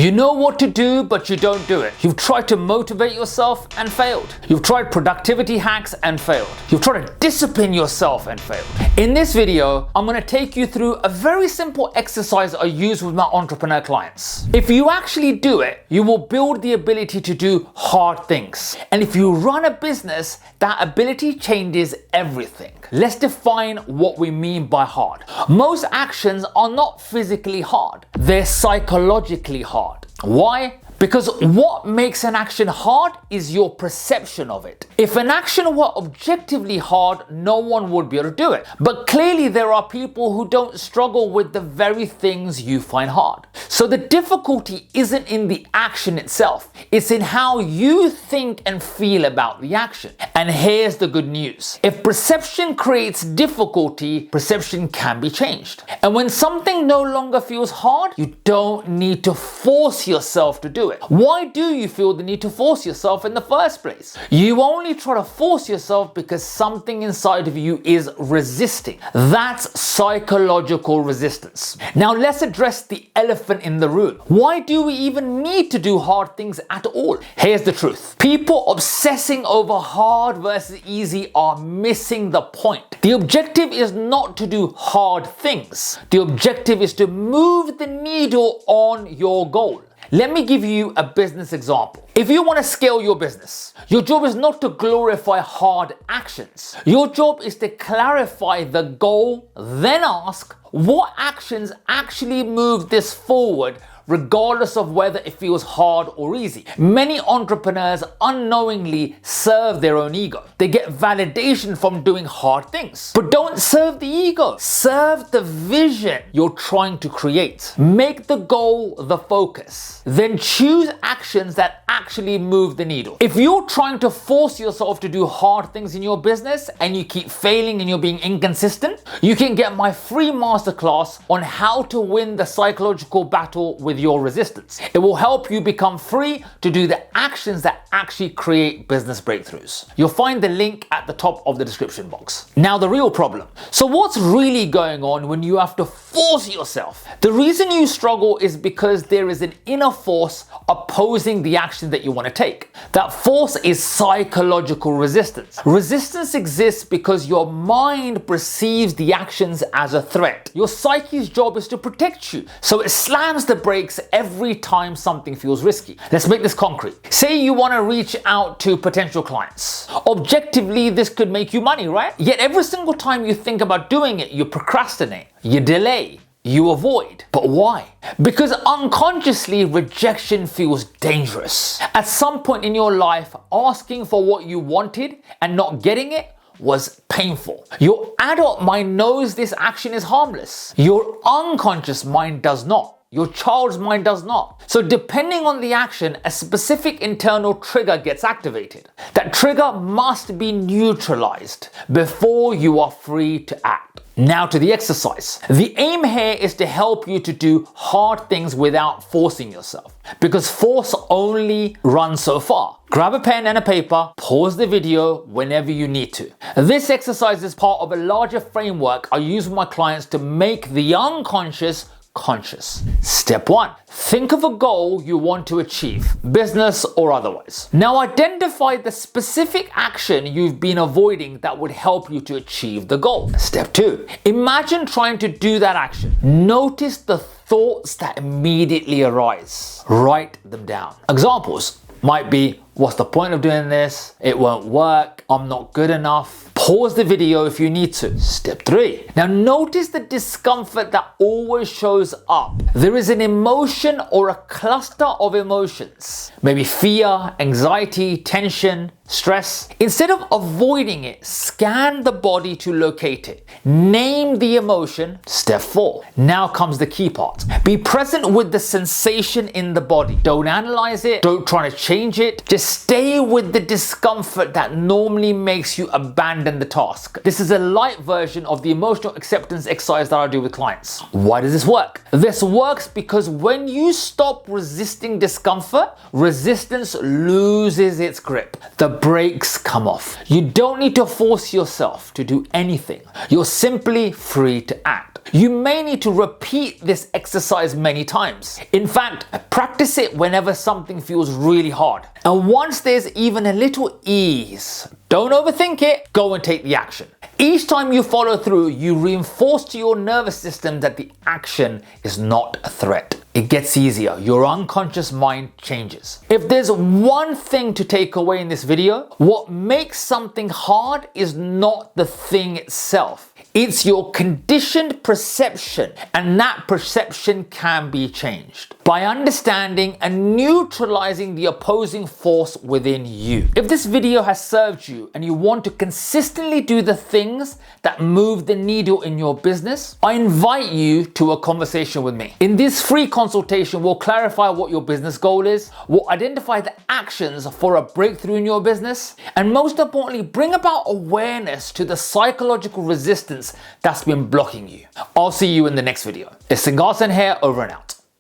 You know what to do, but you don't do it. You've tried to motivate yourself and failed. You've tried productivity hacks and failed. You've tried to discipline yourself and failed. In this video, I'm going to take you through a very simple exercise I use with my entrepreneur clients. If you actually do it, you will build the ability to do hard things. And if you run a business, that ability changes everything. Let's define what we mean by hard. Most actions are not physically hard. They're psychologically hard. Why? Because what makes an action hard is your perception of it. If an action were objectively hard, no one would be able to do it. But clearly there are people who don't struggle with the very things you find hard. So the difficulty isn't in the action itself. It's in how you think and feel about the action. And here's the good news. If perception creates difficulty, perception can be changed. And when something no longer feels hard, you don't need to force yourself to do it. Why do you feel the need to force yourself in the first place? You only try to force yourself because something inside of you is resisting. That's psychological resistance. Now let's address the elephant in the room. Why do we even need to do hard things at all? Here's the truth. People obsessing over hard versus easy are missing the point. The objective is not to do hard things. The objective is to move the needle on your goal. Let me give you a business example. If you want to scale your business, your job is not to glorify hard actions. Your job is to clarify the goal, then ask, what actions actually move this forward, regardless of whether it feels hard or easy? Many entrepreneurs unknowingly serve their own ego. They get validation from doing hard things. But don't serve the ego. Serve the vision you're trying to create. Make the goal the focus. Then choose actions that actually move the needle. If you're trying to force yourself to do hard things in your business and you keep failing and you're being inconsistent, you can get my free masterclass on how to win the psychological battle with your resistance. It will help you become free to do the actions that actually create business breakthroughs. You'll find the link at the top of the description box. Now the real problem. So what's really going on when you have to force yourself? The reason you struggle is because there is an inner force opposing the action that you want to take. That force is psychological resistance. Resistance exists because your mind perceives the actions as a threat. Your psyche's job is to protect you, so it slams the brakes every time something feels risky. Let's make this concrete. Say you want to reach out to potential clients. Objectively, this could make you money, right? Yet every single time you think about doing it, you procrastinate, you delay, you avoid. But why? Because unconsciously, rejection feels dangerous. At some point in your life, asking for what you wanted and not getting it was painful. Your adult mind knows this action is harmless. Your unconscious mind does not. Your child's mind does not. So depending on the action, a specific internal trigger gets activated. That trigger must be neutralized before you are free to act. Now to the exercise. The aim here is to help you to do hard things without forcing yourself, because force only runs so far. Grab a pen and a paper, pause the video whenever you need to. This exercise is part of a larger framework I use with my clients to make the unconscious conscious. Step 1. Think of a goal you want to achieve, business or otherwise. Now identify the specific action you've been avoiding that would help you to achieve the goal. Step 2. Imagine trying to do that action. Notice the thoughts that immediately arise. Write them down. Examples might be, what's the point of doing this? It won't work. I'm not good enough. Pause the video if you need to. Step 3. Now notice the discomfort that always shows up. There is an emotion or a cluster of emotions. Maybe fear, anxiety, tension, stress. Instead of avoiding it, scan the body to locate it. Name the emotion. Step 4. Now comes the key part. Be present with the sensation in the body. Don't analyze it. Don't try to change it. Just stay with the discomfort that normally makes you abandon the task. This is a light version of the emotional acceptance exercise that I do with clients. Why does this work? This works because when you stop resisting discomfort, resistance loses its grip. The brakes come off. You don't need to force yourself to do anything. You're simply free to act. You may need to repeat this exercise many times. In fact, practice it whenever something feels really hard. And once there's even a little ease, don't overthink it, go and take the action. Each time you follow through, you reinforce to your nervous system that the action is not a threat. It gets easier. Your unconscious mind changes. If there's one thing to take away in this video, what makes something hard is not the thing itself. It's your conditioned perception, and that perception can be changed by understanding and neutralizing the opposing force within you. If this video has served you and you want to consistently do the things that move the needle in your business, I invite you to a conversation with me. In this free consultation, we'll clarify what your business goal is, we'll identify the actions for a breakthrough in your business, and most importantly, bring about awareness to the psychological resistance that's been blocking you. I'll see you in the next video. It's Singh Garsen here, over and out.